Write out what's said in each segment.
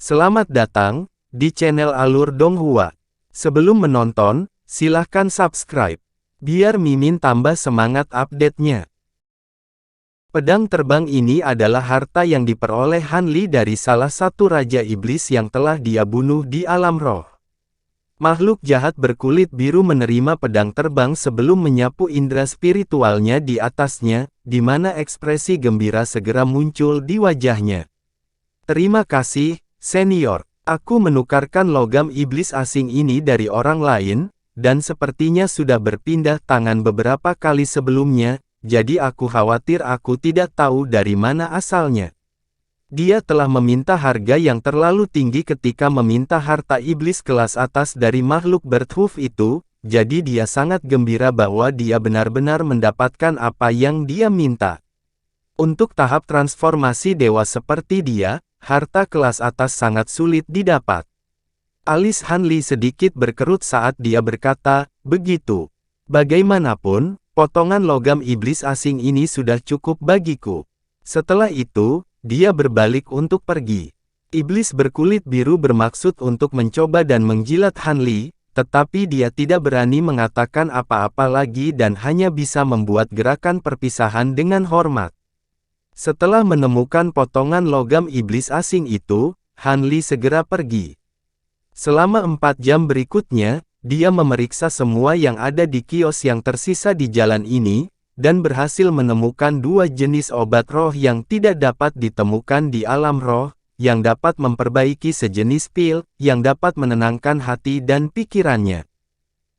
Selamat datang di channel Alur Donghua. Sebelum menonton, silahkan subscribe, biar Mimin tambah semangat update-nya. Pedang terbang ini adalah harta yang diperoleh Han Li dari salah satu Raja Iblis yang telah dia bunuh di alam roh. Makhluk jahat berkulit biru menerima pedang terbang sebelum menyapu indera spiritualnya di atasnya, di mana ekspresi gembira segera muncul di wajahnya. Terima kasih, Senior. Aku menukarkan logam iblis asing ini dari orang lain, dan sepertinya sudah berpindah tangan beberapa kali sebelumnya, jadi aku khawatir aku tidak tahu dari mana asalnya. Dia telah meminta harga yang terlalu tinggi ketika meminta harta iblis kelas atas dari makhluk Berthoof itu, jadi dia sangat gembira bahwa dia benar-benar mendapatkan apa yang dia minta. Untuk tahap transformasi dewa seperti dia, harta kelas atas sangat sulit didapat. Alis Han Li sedikit berkerut saat dia berkata, begitu. Bagaimanapun, potongan logam iblis asing ini sudah cukup bagiku. Setelah itu, dia berbalik untuk pergi. Iblis berkulit biru bermaksud untuk mencoba dan menjilat Han Li, tetapi dia tidak berani mengatakan apa-apa lagi dan hanya bisa membuat gerakan perpisahan dengan hormat. Setelah menemukan potongan logam iblis asing itu, Han Li segera pergi. Selama 4 jam berikutnya, dia memeriksa semua yang ada di kios yang tersisa di jalan ini, dan berhasil menemukan 2 jenis obat roh yang tidak dapat ditemukan di alam roh, yang dapat memperbaiki sejenis pil, yang dapat menenangkan hati dan pikirannya.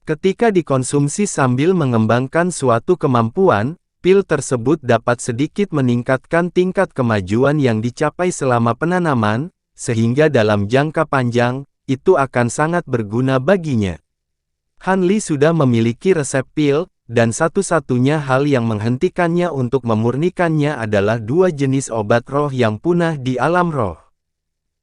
Ketika dikonsumsi sambil mengembangkan suatu kemampuan, pil tersebut dapat sedikit meningkatkan tingkat kemajuan yang dicapai selama penanaman, sehingga dalam jangka panjang, itu akan sangat berguna baginya. Han Li sudah memiliki resep pil, dan satu-satunya hal yang menghentikannya untuk memurnikannya adalah 2 jenis obat roh yang punah di alam roh.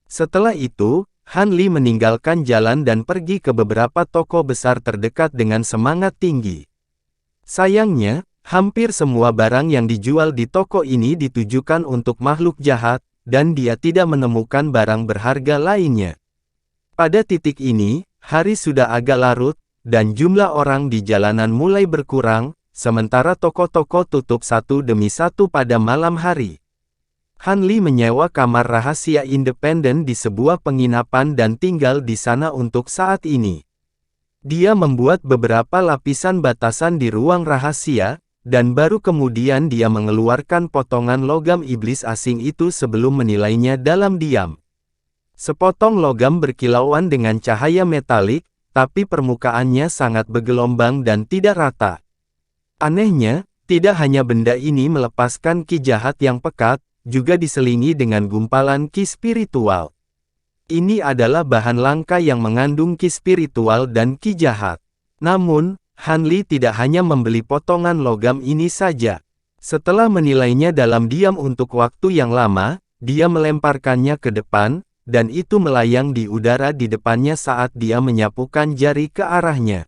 Setelah itu, Han Li meninggalkan jalan dan pergi ke beberapa toko besar terdekat dengan semangat tinggi. Sayangnya, hampir semua barang yang dijual di toko ini ditujukan untuk makhluk jahat, dan dia tidak menemukan barang berharga lainnya. Pada titik ini, hari sudah agak larut, dan jumlah orang di jalanan mulai berkurang, sementara toko-toko tutup satu demi satu pada malam hari. Han Li menyewa kamar rahasia independen di sebuah penginapan dan tinggal di sana untuk saat ini. Dia membuat beberapa lapisan batasan di ruang rahasia, dan baru kemudian dia mengeluarkan potongan logam iblis asing itu sebelum menilainya dalam diam. Sepotong logam berkilauan dengan cahaya metalik, tapi permukaannya sangat bergelombang dan tidak rata. Anehnya, tidak hanya benda ini melepaskan ki jahat yang pekat, juga diselingi dengan gumpalan ki spiritual. Ini adalah bahan langka yang mengandung ki spiritual dan ki jahat. Namun, Han Li tidak hanya membeli potongan logam ini saja. Setelah menilainya dalam diam untuk waktu yang lama, dia melemparkannya ke depan, dan itu melayang di udara di depannya saat dia menyapukan jari ke arahnya.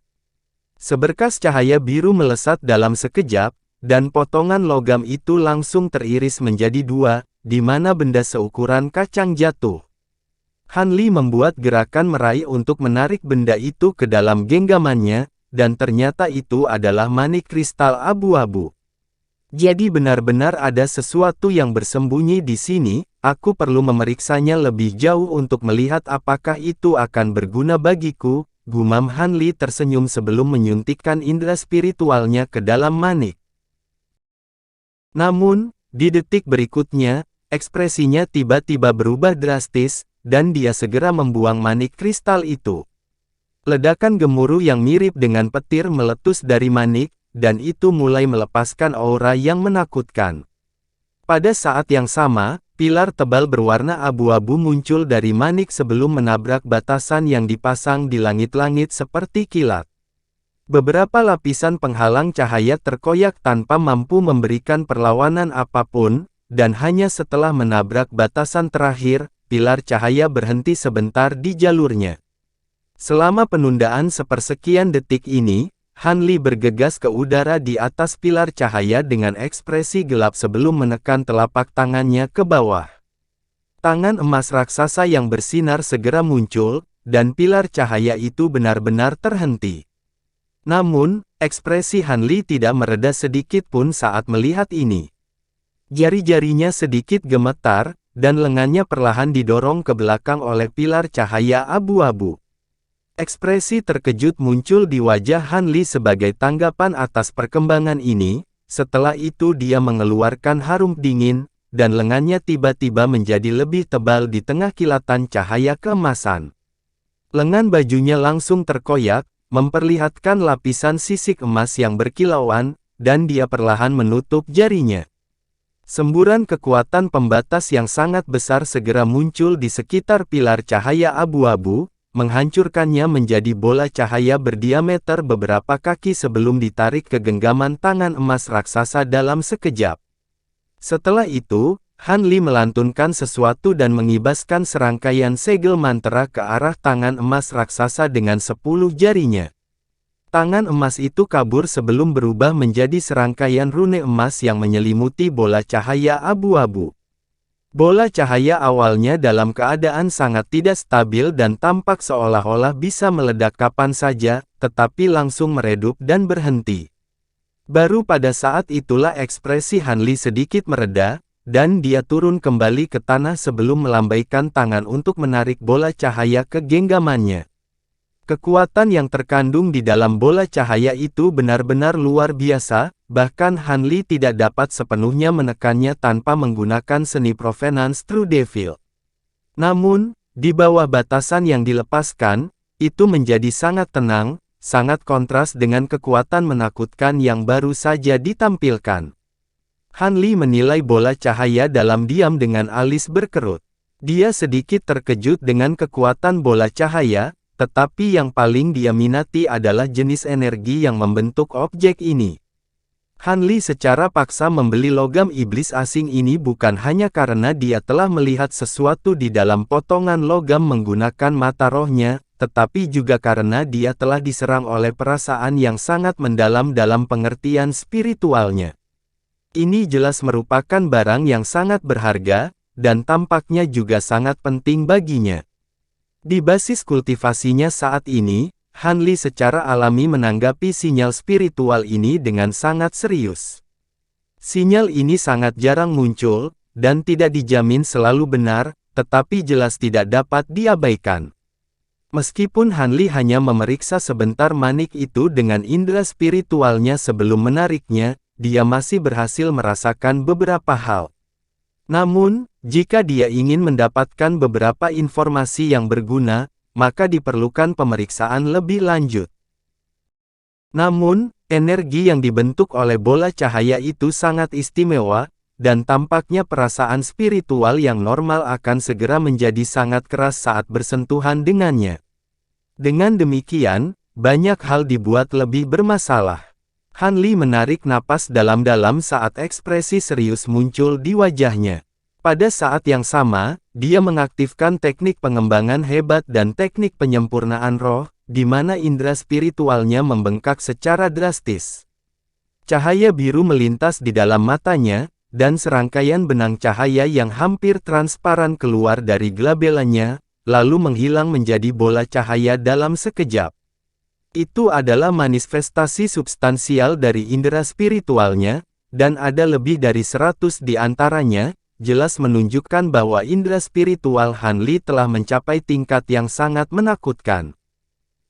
Seberkas cahaya biru melesat dalam sekejap, dan potongan logam itu langsung teriris menjadi 2, di mana benda seukuran kacang jatuh. Han Li membuat gerakan meraih untuk menarik benda itu ke dalam genggamannya, dan ternyata itu adalah manik kristal abu-abu. Jadi benar-benar ada sesuatu yang bersembunyi di sini. Aku perlu memeriksanya lebih jauh untuk melihat apakah itu akan berguna bagiku, gumam Han Li tersenyum sebelum menyuntikkan indera spiritualnya ke dalam manik. Namun, di detik berikutnya, ekspresinya tiba-tiba berubah drastis, dan dia segera membuang manik kristal itu. Ledakan gemuruh yang mirip dengan petir meletus dari manik, dan itu mulai melepaskan aura yang menakutkan. Pada saat yang sama, pilar tebal berwarna abu-abu muncul dari manik sebelum menabrak batasan yang dipasang di langit-langit seperti kilat. Beberapa lapisan penghalang cahaya terkoyak tanpa mampu memberikan perlawanan apapun, dan hanya setelah menabrak batasan terakhir, pilar cahaya berhenti sebentar di jalurnya. Selama penundaan sepersekian detik ini, Han Li bergegas ke udara di atas pilar cahaya dengan ekspresi gelap sebelum menekan telapak tangannya ke bawah. Tangan emas raksasa yang bersinar segera muncul, dan pilar cahaya itu benar-benar terhenti. Namun, ekspresi Han Li tidak mereda sedikit pun saat melihat ini. Jari-jarinya sedikit gemetar, dan lengannya perlahan didorong ke belakang oleh pilar cahaya abu-abu. Ekspresi terkejut muncul di wajah Han Li sebagai tanggapan atas perkembangan ini. Setelah itu dia mengeluarkan harum dingin, dan lengannya tiba-tiba menjadi lebih tebal di tengah kilatan cahaya keemasan. Lengan bajunya langsung terkoyak, memperlihatkan lapisan sisik emas yang berkilauan, dan dia perlahan menutup jarinya. Semburan kekuatan pembatas yang sangat besar segera muncul di sekitar pilar cahaya abu-abu, menghancurkannya menjadi bola cahaya berdiameter beberapa kaki sebelum ditarik ke genggaman tangan emas raksasa dalam sekejap. Setelah itu, Han Li melantunkan sesuatu dan mengibaskan serangkaian segel mantra ke arah tangan emas raksasa dengan 10 jarinya. Tangan emas itu kabur sebelum berubah menjadi serangkaian rune emas yang menyelimuti bola cahaya abu-abu. Bola cahaya awalnya dalam keadaan sangat tidak stabil dan tampak seolah-olah bisa meledak kapan saja, tetapi langsung meredup dan berhenti. Baru pada saat itulah ekspresi Han Li sedikit mereda, dan dia turun kembali ke tanah sebelum melambaikan tangan untuk menarik bola cahaya ke genggamannya. Kekuatan yang terkandung di dalam bola cahaya itu benar-benar luar biasa, bahkan Han Li tidak dapat sepenuhnya menekannya tanpa menggunakan seni Provenance True Devil. Namun, di bawah batasan yang dilepaskan, itu menjadi sangat tenang, sangat kontras dengan kekuatan menakutkan yang baru saja ditampilkan. Han Li menilai bola cahaya dalam diam dengan alis berkerut. Dia sedikit terkejut dengan kekuatan bola cahaya, tetapi yang paling dia minati adalah jenis energi yang membentuk objek ini. Han Li secara paksa membeli logam iblis asing ini bukan hanya karena dia telah melihat sesuatu di dalam potongan logam menggunakan mata rohnya, tetapi juga karena dia telah diserang oleh perasaan yang sangat mendalam dalam pengertian spiritualnya. Ini jelas merupakan barang yang sangat berharga, dan tampaknya juga sangat penting baginya. Di basis kultivasinya saat ini, Han Li secara alami menanggapi sinyal spiritual ini dengan sangat serius. Sinyal ini sangat jarang muncul, dan tidak dijamin selalu benar, tetapi jelas tidak dapat diabaikan. Meskipun Han Li hanya memeriksa sebentar manik itu dengan indera spiritualnya sebelum menariknya, dia masih berhasil merasakan beberapa hal. Namun, jika dia ingin mendapatkan beberapa informasi yang berguna, maka diperlukan pemeriksaan lebih lanjut. Namun, energi yang dibentuk oleh bola cahaya itu sangat istimewa, dan tampaknya perasaan spiritual yang normal akan segera menjadi sangat keras saat bersentuhan dengannya. Dengan demikian, banyak hal dibuat lebih bermasalah. Han Li menarik napas dalam-dalam saat ekspresi serius muncul di wajahnya. Pada saat yang sama, dia mengaktifkan teknik pengembangan hebat dan teknik penyempurnaan roh, di mana indera spiritualnya membengkak secara drastis. Cahaya biru melintas di dalam matanya, dan serangkaian benang cahaya yang hampir transparan keluar dari glabelanya, lalu menghilang menjadi bola cahaya dalam sekejap. Itu adalah manifestasi substansial dari indera spiritualnya, dan ada lebih dari 100 di antaranya, jelas menunjukkan bahwa indera spiritual Han Li telah mencapai tingkat yang sangat menakutkan.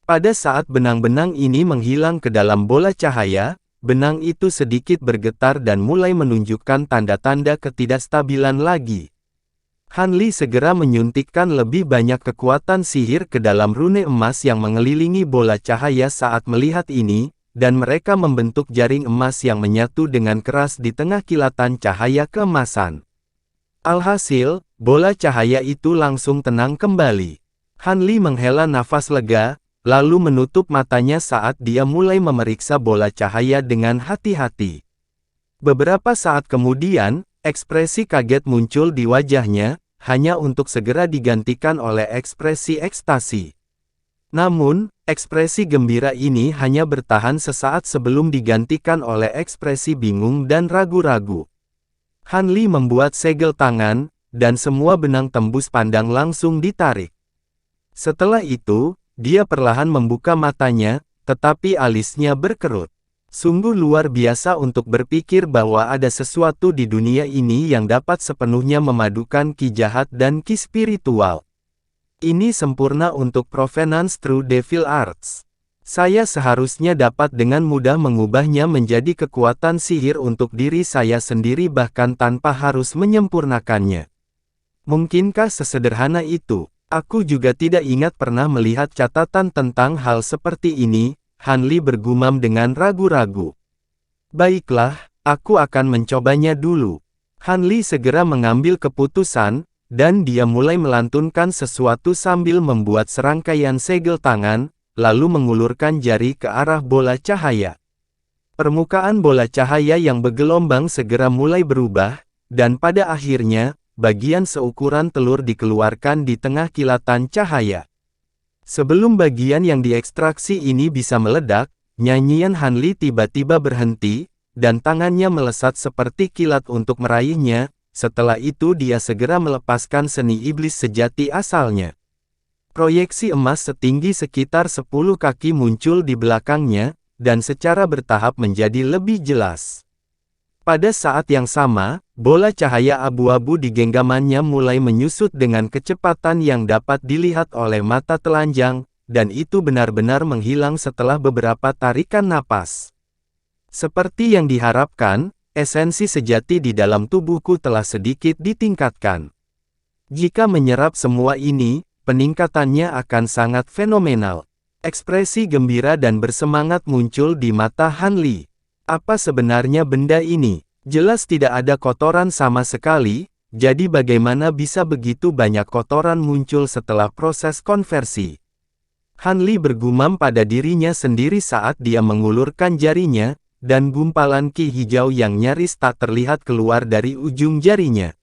Pada saat benang-benang ini menghilang ke dalam bola cahaya, benang itu sedikit bergetar dan mulai menunjukkan tanda-tanda ketidakstabilan lagi. Han Li segera menyuntikkan lebih banyak kekuatan sihir ke dalam rune emas yang mengelilingi bola cahaya saat melihat ini, dan mereka membentuk jaring emas yang menyatu dengan keras di tengah kilatan cahaya keemasan. Alhasil, bola cahaya itu langsung tenang kembali. Han Li menghela nafas lega, lalu menutup matanya saat dia mulai memeriksa bola cahaya dengan hati-hati. Beberapa saat kemudian, ekspresi kaget muncul di wajahnya, hanya untuk segera digantikan oleh ekspresi ekstasi. Namun, ekspresi gembira ini hanya bertahan sesaat sebelum digantikan oleh ekspresi bingung dan ragu-ragu. Han Li membuat segel tangan, dan semua benang tembus pandang langsung ditarik. Setelah itu, dia perlahan membuka matanya, tetapi alisnya berkerut. Sungguh luar biasa untuk berpikir bahwa ada sesuatu di dunia ini yang dapat sepenuhnya memadukan ki jahat dan ki spiritual. Ini sempurna untuk provenance True Devil Arts. Saya seharusnya dapat dengan mudah mengubahnya menjadi kekuatan sihir untuk diri saya sendiri bahkan tanpa harus menyempurnakannya. Mungkinkah sesederhana itu? Aku juga tidak ingat pernah melihat catatan tentang hal seperti ini, Han Li bergumam dengan ragu-ragu. Baiklah, aku akan mencobanya dulu. Han Li segera mengambil keputusan, dan dia mulai melantunkan sesuatu sambil membuat serangkaian segel tangan, lalu mengulurkan jari ke arah bola cahaya. Permukaan bola cahaya yang bergelombang segera mulai berubah, dan pada akhirnya, bagian seukuran telur dikeluarkan di tengah kilatan cahaya. Sebelum bagian yang diekstraksi ini bisa meledak, nyanyian Han Li tiba-tiba berhenti, dan tangannya melesat seperti kilat untuk meraihnya. Setelah itu dia segera melepaskan seni iblis sejati asalnya. Proyeksi emas setinggi sekitar 10 kaki muncul di belakangnya, dan secara bertahap menjadi lebih jelas. Pada saat yang sama, bola cahaya abu-abu di genggamannya mulai menyusut dengan kecepatan yang dapat dilihat oleh mata telanjang, dan itu benar-benar menghilang setelah beberapa tarikan napas. Seperti yang diharapkan, esensi sejati di dalam tubuhku telah sedikit ditingkatkan. Jika menyerap semua ini, peningkatannya akan sangat fenomenal. Ekspresi gembira dan bersemangat muncul di mata Han Li. Apa sebenarnya benda ini? Jelas tidak ada kotoran sama sekali, jadi bagaimana bisa begitu banyak kotoran muncul setelah proses konversi? Han Li bergumam pada dirinya sendiri saat dia mengulurkan jarinya, dan gumpalan ki hijau yang nyaris tak terlihat keluar dari ujung jarinya.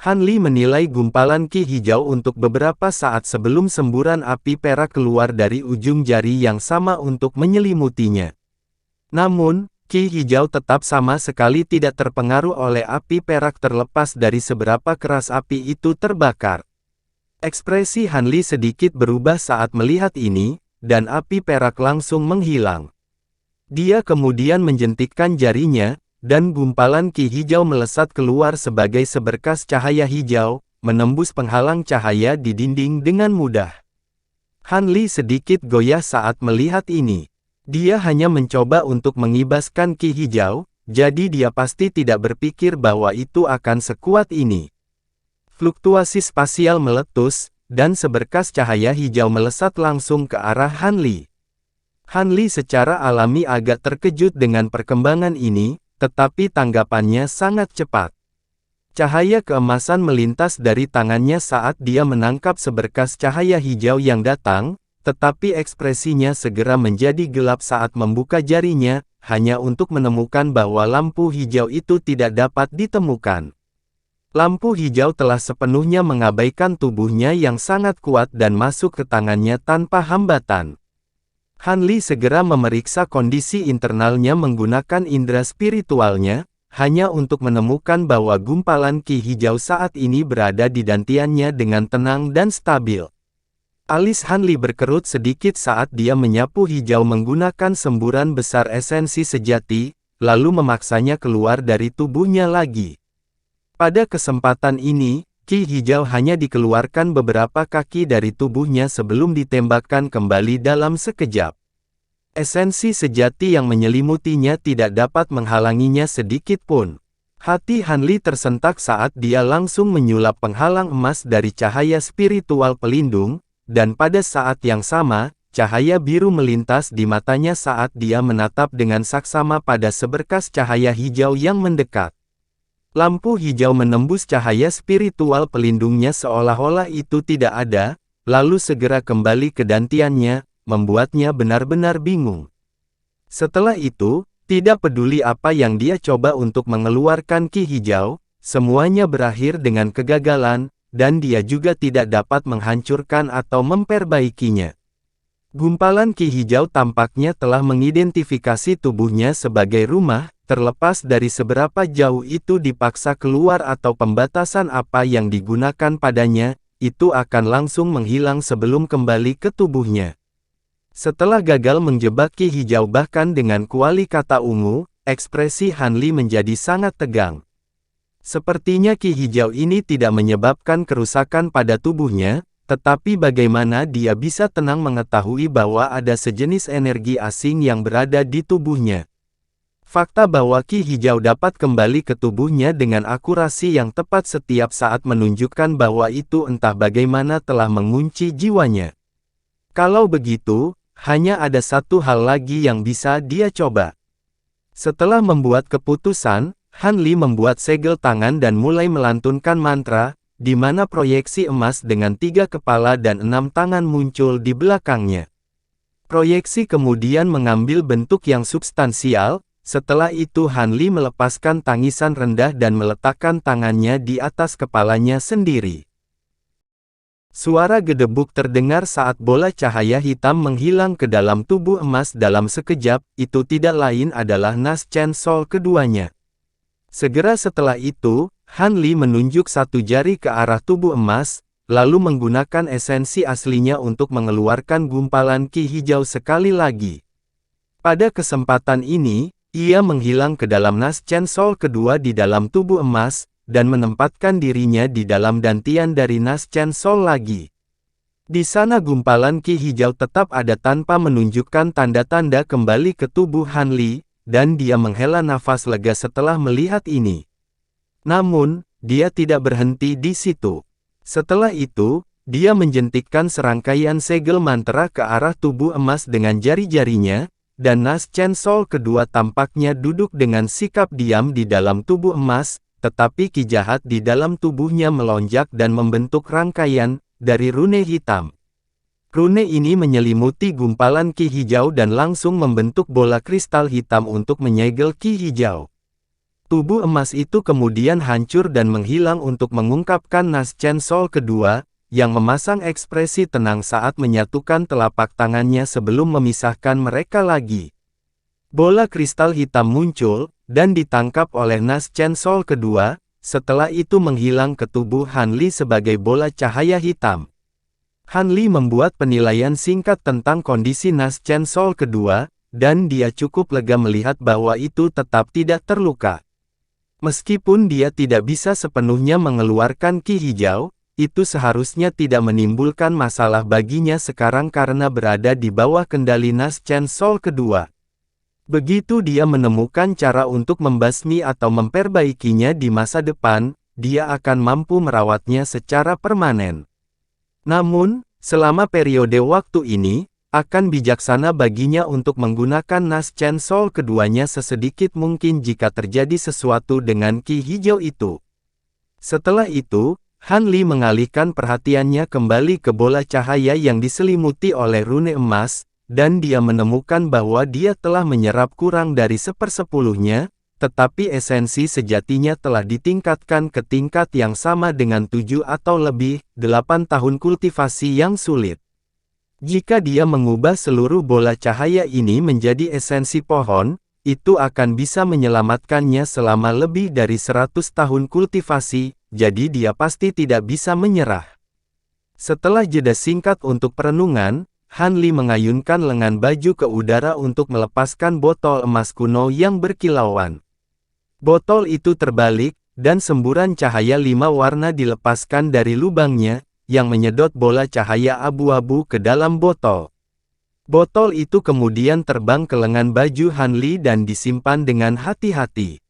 Han Li menilai gumpalan ki hijau untuk beberapa saat sebelum semburan api perak keluar dari ujung jari yang sama untuk menyelimutinya. Namun, ki hijau tetap sama sekali tidak terpengaruh oleh api perak terlepas dari seberapa keras api itu terbakar. Ekspresi Han Li sedikit berubah saat melihat ini, dan api perak langsung menghilang. Dia kemudian menjentikkan jarinya, dan gumpalan ki hijau melesat keluar sebagai seberkas cahaya hijau, menembus penghalang cahaya di dinding dengan mudah. Han Li sedikit goyah saat melihat ini. Dia hanya mencoba untuk mengibaskan ki hijau, jadi dia pasti tidak berpikir bahwa itu akan sekuat ini. Fluktuasi spasial meletus, dan seberkas cahaya hijau melesat langsung ke arah Han Li. Han Li secara alami agak terkejut dengan perkembangan ini, tetapi tanggapannya sangat cepat. Cahaya keemasan melintas dari tangannya saat dia menangkap seberkas cahaya hijau yang datang, tetapi ekspresinya segera menjadi gelap saat membuka jarinya, hanya untuk menemukan bahwa lampu hijau itu tidak dapat ditemukan. Lampu hijau telah sepenuhnya mengabaikan tubuhnya yang sangat kuat dan masuk ke tangannya tanpa hambatan. Han Li segera memeriksa kondisi internalnya menggunakan indera spiritualnya, hanya untuk menemukan bahwa gumpalan ki hijau saat ini berada di dantiannya dengan tenang dan stabil. Alis Han Li berkerut sedikit saat dia menyapu hijau menggunakan semburan besar esensi sejati, lalu memaksanya keluar dari tubuhnya lagi. Pada kesempatan ini, ki hijau hanya dikeluarkan beberapa kaki dari tubuhnya sebelum ditembakkan kembali dalam sekejap. Esensi sejati yang menyelimutinya tidak dapat menghalanginya sedikit pun. Hati Han Li tersentak saat dia langsung menyulap penghalang emas dari cahaya spiritual pelindung, dan pada saat yang sama, cahaya biru melintas di matanya saat dia menatap dengan saksama pada seberkas cahaya hijau yang mendekat. Lampu hijau menembus cahaya spiritual pelindungnya seolah-olah itu tidak ada, lalu segera kembali ke dantiannya, membuatnya benar-benar bingung. Setelah itu, tidak peduli apa yang dia coba untuk mengeluarkan ki hijau, semuanya berakhir dengan kegagalan, dan dia juga tidak dapat menghancurkan atau memperbaikinya. Gumpalan ki hijau tampaknya telah mengidentifikasi tubuhnya sebagai rumah, terlepas dari seberapa jauh itu dipaksa keluar atau pembatasan apa yang digunakan padanya, itu akan langsung menghilang sebelum kembali ke tubuhnya. Setelah gagal menjebak Qi Hijau bahkan dengan kuali kata ungu, ekspresi Han Li menjadi sangat tegang. Sepertinya Qi Hijau ini tidak menyebabkan kerusakan pada tubuhnya, tetapi bagaimana dia bisa tenang mengetahui bahwa ada sejenis energi asing yang berada di tubuhnya. Fakta bahwa Qi Hijau dapat kembali ke tubuhnya dengan akurasi yang tepat setiap saat menunjukkan bahwa itu entah bagaimana telah mengunci jiwanya. Kalau begitu, hanya ada satu hal lagi yang bisa dia coba. Setelah membuat keputusan, Han Li membuat segel tangan dan mulai melantunkan mantra, di mana proyeksi emas dengan 3 kepala dan 6 tangan muncul di belakangnya. Proyeksi kemudian mengambil bentuk yang substansial, setelah itu Han Li melepaskan tangisan rendah dan meletakkan tangannya di atas kepalanya sendiri. Suara gedebuk terdengar saat bola cahaya hitam menghilang ke dalam tubuh emas dalam sekejap, itu tidak lain adalah Nas Chen Sol keduanya. Segera setelah itu, Han Li menunjuk satu jari ke arah tubuh emas, lalu menggunakan esensi aslinya untuk mengeluarkan gumpalan Qi Hijau sekali lagi. Pada kesempatan ini, ia menghilang ke dalam Nas Chen Sol kedua di dalam tubuh emas, dan menempatkan dirinya di dalam dantian dari Nas Chen Sol lagi. Di sana gumpalan Qi Hijau tetap ada tanpa menunjukkan tanda-tanda kembali ke tubuh Han Li, dan dia menghela nafas lega setelah melihat ini. Namun, dia tidak berhenti di situ. Setelah itu, dia menjentikkan serangkaian segel mantra ke arah tubuh emas dengan jari-jarinya, dan Nas Chen Sol kedua tampaknya duduk dengan sikap diam di dalam tubuh emas, tetapi ki jahat di dalam tubuhnya melonjak dan membentuk rangkaian dari rune hitam. Rune ini menyelimuti gumpalan Qi Hijau dan langsung membentuk bola kristal hitam untuk menyegel Qi Hijau. Tubuh emas itu kemudian hancur dan menghilang untuk mengungkapkan Nas Chen Sol kedua, yang memasang ekspresi tenang saat menyatukan telapak tangannya sebelum memisahkan mereka lagi. Bola kristal hitam muncul, dan ditangkap oleh Nas Chen Sol kedua, setelah itu menghilang ke tubuh Han Li sebagai bola cahaya hitam. Han Li membuat penilaian singkat tentang kondisi Nas Chen Sol kedua, dan dia cukup lega melihat bahwa itu tetap tidak terluka. Meskipun dia tidak bisa sepenuhnya mengeluarkan Qi Hijau, itu seharusnya tidak menimbulkan masalah baginya sekarang karena berada di bawah kendali Nas Chen Sol kedua. Begitu dia menemukan cara untuk membasmi atau memperbaikinya di masa depan, dia akan mampu merawatnya secara permanen. Namun, selama periode waktu ini, akan bijaksana baginya untuk menggunakan Nas Chen Sol keduanya sesedikit mungkin jika terjadi sesuatu dengan Qi Hijau itu. Setelah itu, Han Li mengalihkan perhatiannya kembali ke bola cahaya yang diselimuti oleh rune emas, dan dia menemukan bahwa dia telah menyerap kurang dari 1/10-nya, tetapi esensi sejatinya telah ditingkatkan ke tingkat yang sama dengan 7 atau lebih, 8 tahun kultivasi yang sulit. Jika dia mengubah seluruh bola cahaya ini menjadi esensi pohon, itu akan bisa menyelamatkannya selama lebih dari 100 tahun kultivasi, jadi dia pasti tidak bisa menyerah. Setelah jeda singkat untuk perenungan, Han Li mengayunkan lengan baju ke udara untuk melepaskan botol emas kuno yang berkilauan. Botol itu terbalik, dan semburan cahaya 5 warna dilepaskan dari lubangnya, yang menyedot bola cahaya abu-abu ke dalam botol. Botol itu kemudian terbang ke lengan baju Han Li dan disimpan dengan hati-hati.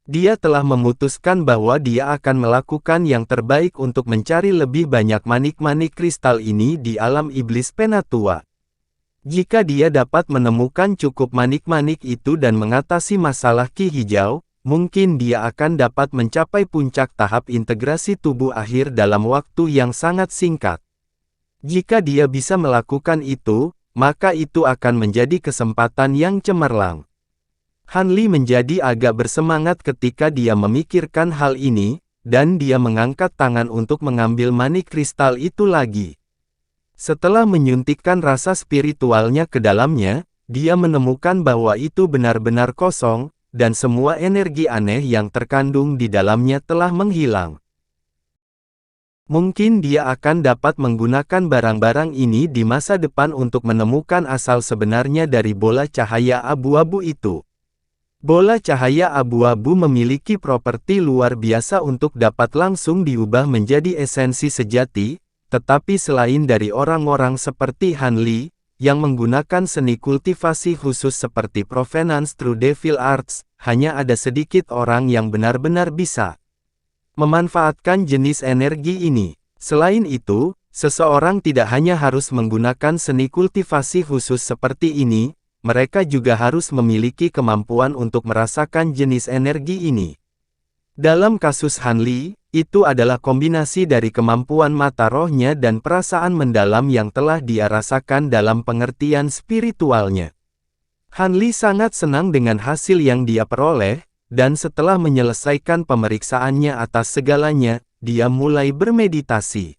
Dia telah memutuskan bahwa dia akan melakukan yang terbaik untuk mencari lebih banyak manik-manik kristal ini di alam iblis Penatua. Jika dia dapat menemukan cukup manik-manik itu dan mengatasi masalah Qi Hijau, mungkin dia akan dapat mencapai puncak tahap integrasi tubuh akhir dalam waktu yang sangat singkat. Jika dia bisa melakukan itu, maka itu akan menjadi kesempatan yang cemerlang. Han Li menjadi agak bersemangat ketika dia memikirkan hal ini, dan dia mengangkat tangan untuk mengambil manik kristal itu lagi. Setelah menyuntikkan rasa spiritualnya ke dalamnya, dia menemukan bahwa itu benar-benar kosong, dan semua energi aneh yang terkandung di dalamnya telah menghilang. Mungkin dia akan dapat menggunakan barang-barang ini di masa depan untuk menemukan asal sebenarnya dari bola cahaya abu-abu itu. Bola cahaya abu-abu memiliki properti luar biasa untuk dapat langsung diubah menjadi esensi sejati, tetapi selain dari orang-orang seperti Han Li, yang menggunakan seni kultivasi khusus seperti Provenance True Devil Arts, hanya ada sedikit orang yang benar-benar bisa memanfaatkan jenis energi ini. Selain itu, seseorang tidak hanya harus menggunakan seni kultivasi khusus seperti ini, mereka juga harus memiliki kemampuan untuk merasakan jenis energi ini. Dalam kasus Han Li, itu adalah kombinasi dari kemampuan mata rohnya dan perasaan mendalam yang telah dia rasakan dalam pengertian spiritualnya. Han Li sangat senang dengan hasil yang dia peroleh, dan setelah menyelesaikan pemeriksaannya atas segalanya, dia mulai bermeditasi.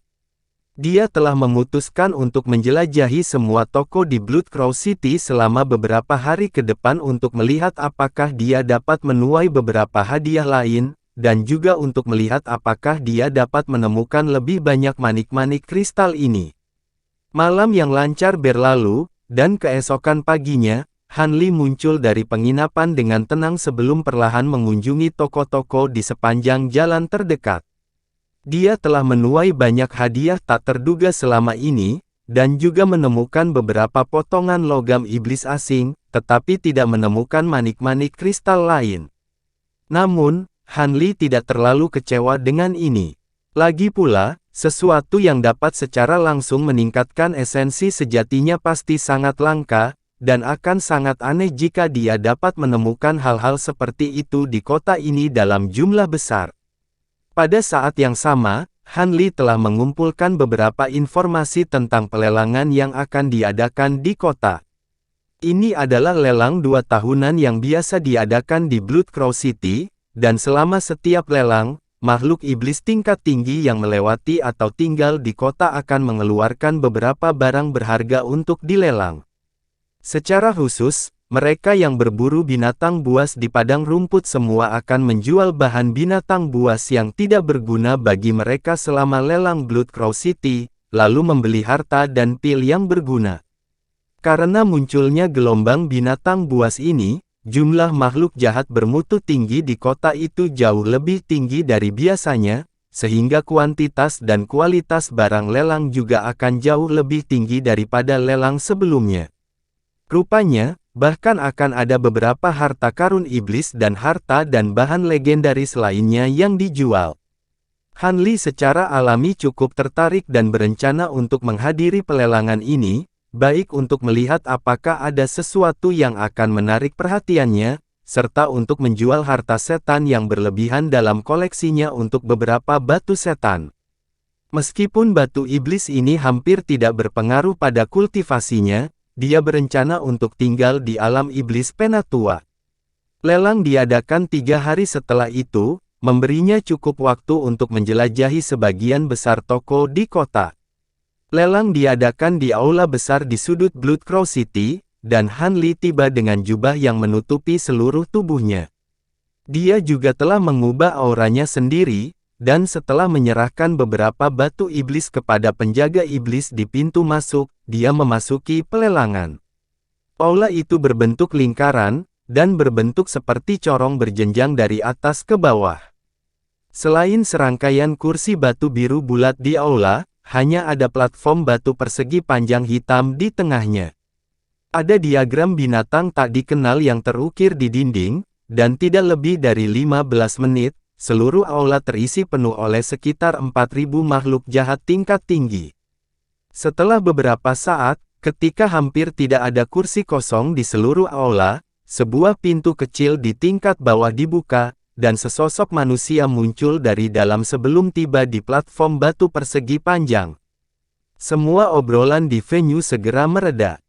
Dia telah memutuskan untuk menjelajahi semua toko di Blood Crow City selama beberapa hari ke depan untuk melihat apakah dia dapat menuai beberapa hadiah lain, dan juga untuk melihat apakah dia dapat menemukan lebih banyak manik-manik kristal ini. Malam yang lancar berlalu, dan keesokan paginya, Han Li muncul dari penginapan dengan tenang sebelum perlahan mengunjungi toko-toko di sepanjang jalan terdekat. Dia telah menuai banyak hadiah tak terduga selama ini, dan juga menemukan beberapa potongan logam iblis asing, tetapi tidak menemukan manik-manik kristal lain. Namun, Han Li tidak terlalu kecewa dengan ini. Lagi pula, sesuatu yang dapat secara langsung meningkatkan esensi sejatinya pasti sangat langka, dan akan sangat aneh jika dia dapat menemukan hal-hal seperti itu di kota ini dalam jumlah besar. Pada saat yang sama, Han Li telah mengumpulkan beberapa informasi tentang pelelangan yang akan diadakan di kota. Ini adalah lelang 2 tahunan yang biasa diadakan di Blood Crow City, dan selama setiap lelang, makhluk iblis tingkat tinggi yang melewati atau tinggal di kota akan mengeluarkan beberapa barang berharga untuk dilelang. Secara khusus, mereka yang berburu binatang buas di padang rumput semua akan menjual bahan binatang buas yang tidak berguna bagi mereka selama lelang Blood Crow City, lalu membeli harta dan pil yang berguna. Karena munculnya gelombang binatang buas ini, jumlah makhluk jahat bermutu tinggi di kota itu jauh lebih tinggi dari biasanya, sehingga kuantitas dan kualitas barang lelang juga akan jauh lebih tinggi daripada lelang sebelumnya. Rupanya, bahkan akan ada beberapa harta karun iblis dan harta dan bahan legendaris lainnya yang dijual. Han Li secara alami cukup tertarik dan berencana untuk menghadiri pelelangan ini, baik untuk melihat apakah ada sesuatu yang akan menarik perhatiannya, serta untuk menjual harta setan yang berlebihan dalam koleksinya untuk beberapa batu setan. Meskipun batu iblis ini hampir tidak berpengaruh pada kultivasinya, dia berencana untuk tinggal di alam iblis Penatua. Lelang diadakan 3 hari setelah itu, memberinya cukup waktu untuk menjelajahi sebagian besar toko di kota. Lelang diadakan di aula besar di sudut Blood Crow City, dan Han Li tiba dengan jubah yang menutupi seluruh tubuhnya. Dia juga telah mengubah auranya sendiri, dan setelah menyerahkan beberapa batu iblis kepada penjaga iblis di pintu masuk, dia memasuki pelelangan. Aula itu berbentuk lingkaran, dan berbentuk seperti corong berjenjang dari atas ke bawah. Selain serangkaian kursi batu biru bulat di aula, hanya ada platform batu persegi panjang hitam di tengahnya. Ada diagram binatang tak dikenal yang terukir di dinding, dan tidak lebih dari 15 menit, seluruh aula terisi penuh oleh sekitar 4.000 makhluk jahat tingkat tinggi. Setelah beberapa saat, ketika hampir tidak ada kursi kosong di seluruh aula, sebuah pintu kecil di tingkat bawah dibuka, dan sesosok manusia muncul dari dalam sebelum tiba di platform batu persegi panjang. Semua obrolan di venue segera mereda.